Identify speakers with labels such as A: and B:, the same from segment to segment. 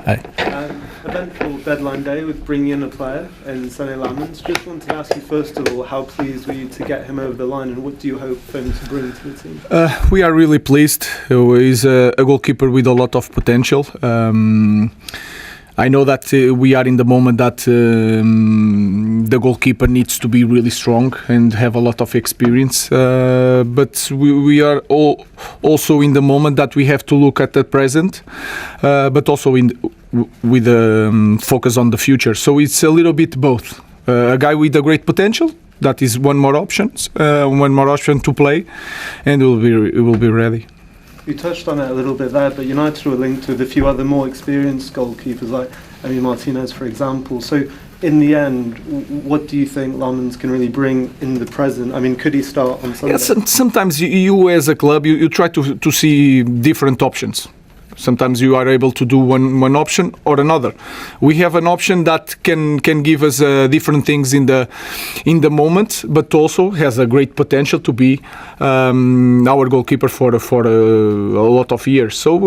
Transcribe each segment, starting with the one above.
A: Hi.
B: Eventful deadline day with bringing in a player in Sonny Lamans. Just wanted to ask you first of all, how pleased were you to get him over the line, and what do you hope for him to bring to the team?
A: We are really pleased. He's a goalkeeper with a lot of potential. I know that we are in the moment that the goalkeeper needs to be really strong and have a lot of experience. But we are also in the moment that we have to look at the present, but also with focus on the future. So it's a little bit both. A guy with a great potential, that is one more option to play, and it will be ready.
B: You touched on it a little bit there, but United were linked with a few other more experienced goalkeepers, like Martinez, for example. So, in the end, what do you think Lamans can really bring in the present? I mean, could he start on Sunday?
A: Yeah, sometimes you as a club, you try to see different options. Sometimes you are able to do one option or another. We have an option that can give us different things in the moment, but also has a great potential to be our goalkeeper for a lot of years. So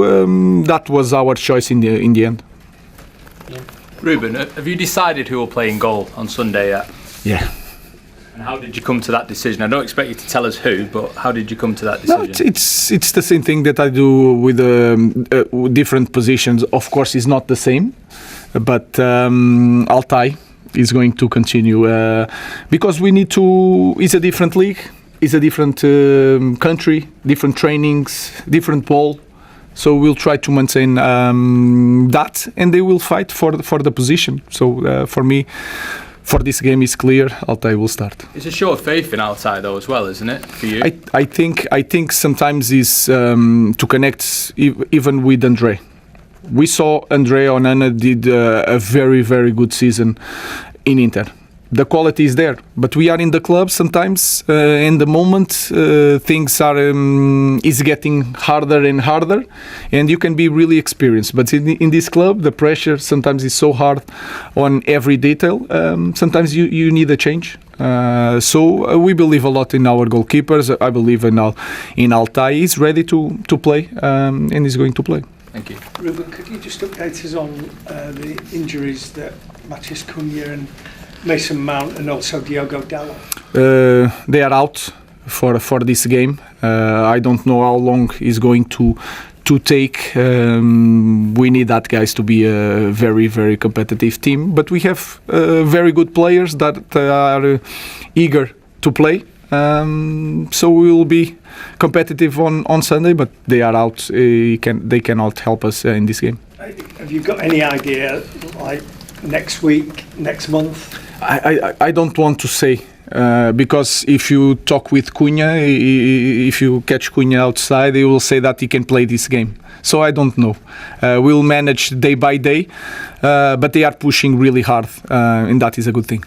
A: that was our choice in the end.
C: Yeah. Ruben, have you decided who will play in goal on Sunday yet?
A: Yeah.
C: And how did you come to that decision? I don't expect you to tell us who, but how did you come to that decision?
A: No, it's the same thing that I do with different positions. Of course, it's not the same, but Altai is going to continue because we need to. It's a different league, it's a different country, different trainings, different ball. So we'll try to maintain that, and they will fight for the position. So for me, for this game, it's clear Altai will start.
C: It's a show of faith in Altai, though, as well, isn't it, for you?
A: I think sometimes is to connect even with Andre. We saw Andre Onana did a very, very good season in Inter. The quality is there, but we are in the club sometimes. In the moment, things are is getting harder and harder, and you can be really experienced. But in this club, the pressure sometimes is so hard on every detail. Sometimes you need a change. So we believe a lot in our goalkeepers. I believe in Altai. He's ready to play, and he's going to play.
C: Thank you.
D: Ruben, could you just update us on the injuries that Matheus Cunha and Mason Mount and also Diogo Dalot?
A: They are out for this game. I don't know how long it's going to take. We need that guys to be a very, very competitive team, but we have very good players that are eager to play. So we will be competitive on Sunday, but they are out. They cannot help us in this game.
D: Have you got any idea, like next week, next month?
A: I don't want to say because if you talk with Cunha, if you catch Cunha outside, he will say that he can play this game. So I don't know. We'll manage day by day, but they are pushing really hard, and that is a good thing.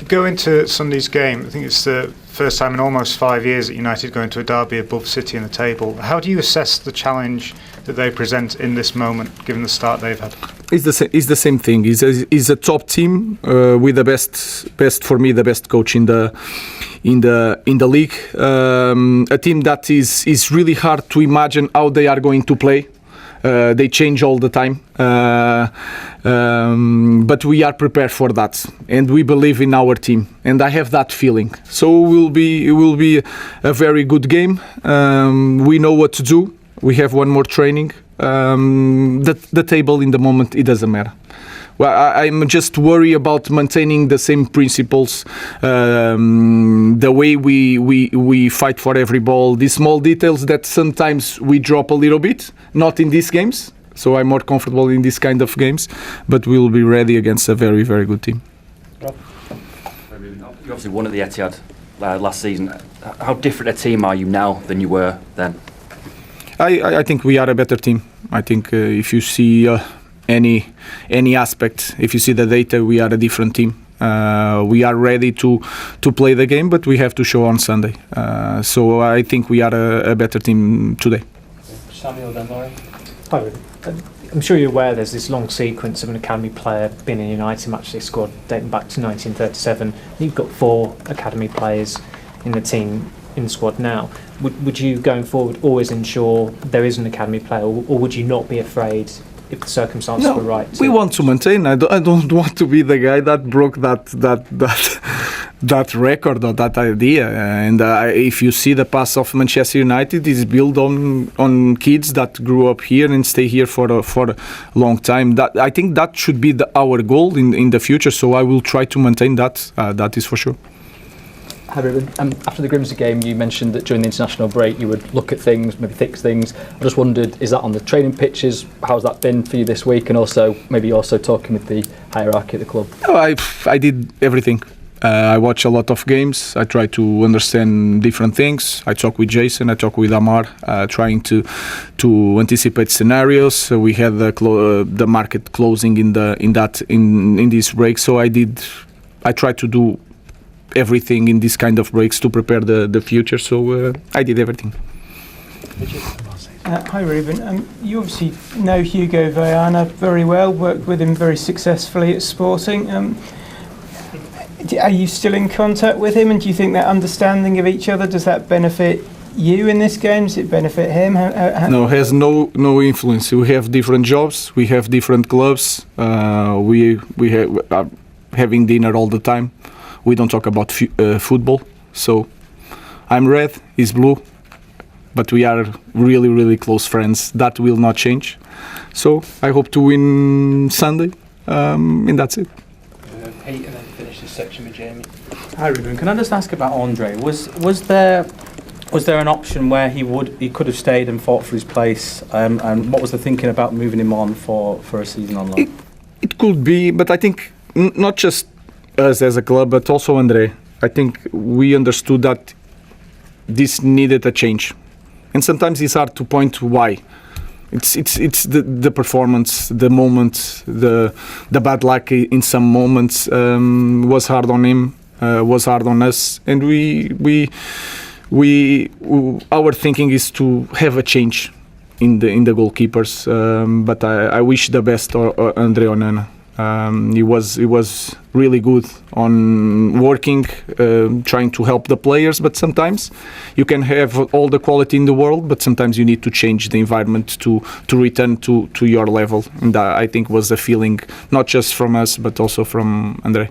E: Go into Sunday's game. I think it's the first time in almost 5 years that United go into a derby above City in the table. How do you assess the challenge that they present in this moment, given the start they've had?
A: It's the same thing. It's a top team with the best for me, the best coach in the league. A team that is really hard to imagine how they are going to play. They change all the time, but we are prepared for that, and we believe in our team, and I have that feeling. So it will be a very good game. We know what to do. We have one more training. The table in the moment, it doesn't matter. Well, I'm just worried about maintaining the same principles, the way we fight for every ball, these small details that sometimes we drop a little bit, not in these games. So I'm more comfortable in this kind of games, but we'll be ready against a very, very good team.
F: You obviously won at the Etihad last season. How different a team are you now than you were then?
A: I think we are a better team. I think if you see any aspect, if you see the data, we are a different team. We are ready to play the game, but we have to show on Sunday. So I think we are a better team today.
G: Samuel Denmore. Hi, Ruben. I'm sure you're aware there's this long sequence of an academy player being in United matchday squad dating back to 1937. You've got 4 academy players in the team in the squad now. would you going forward always ensure there is an academy player, or would you not be afraid if the circumstances were right?
A: We want to maintain. I don't want to be the guy that broke that record or that idea. And if you see the past of Manchester United, is built on kids that grew up here and stay here for a long time. That I think that should be our goal in the future. So I will try to maintain that. That is for sure.
H: Hi Ruben. After the Grimsby game, you mentioned that during the international break you would look at things, maybe fix things. I just wondered, is that on the training pitches? How's that been for you this week? And also, maybe also talking with the hierarchy at the club?
A: No, I did everything. I watch a lot of games. I try to understand different things. I talk with Jason. I talk with Amar, trying to anticipate scenarios. We had the market closing in this break. So I try to do everything in this kind of breaks to prepare the future. So I did everything.
I: Hi Ruben, you obviously know Hugo Vana very well, worked with him very successfully at Sporting. Are you still in contact with him, and do you think that understanding of each other, does that benefit you in this game? Does it benefit him?
A: No, has no influence. We have different jobs, we have different clubs, we have having dinner all the time. We don't talk about football. So I'm red, he's blue, but we are really, really close friends. That will not change. So I hope to win Sunday, and that's it.
J: Pete, and then finish this section with Jamie. Hi Ruben, can I just ask about Andre? Was there an option where he could have stayed and fought for his place? And what was the thinking about moving him on for a season on loan?
A: It could be, but I think not just us as a club, but also Andre. I think we understood that this needed a change, and sometimes it's hard to point why. It's the performance, the moment, the bad luck in some moments was hard on him, was hard on us, and our thinking is to have a change in the goalkeepers. But I wish the best Andre Onana. He was really good on working, trying to help the players, but sometimes you can have all the quality in the world, but sometimes you need to change the environment to return to your level, and that I think was a feeling not just from us but also from Andre.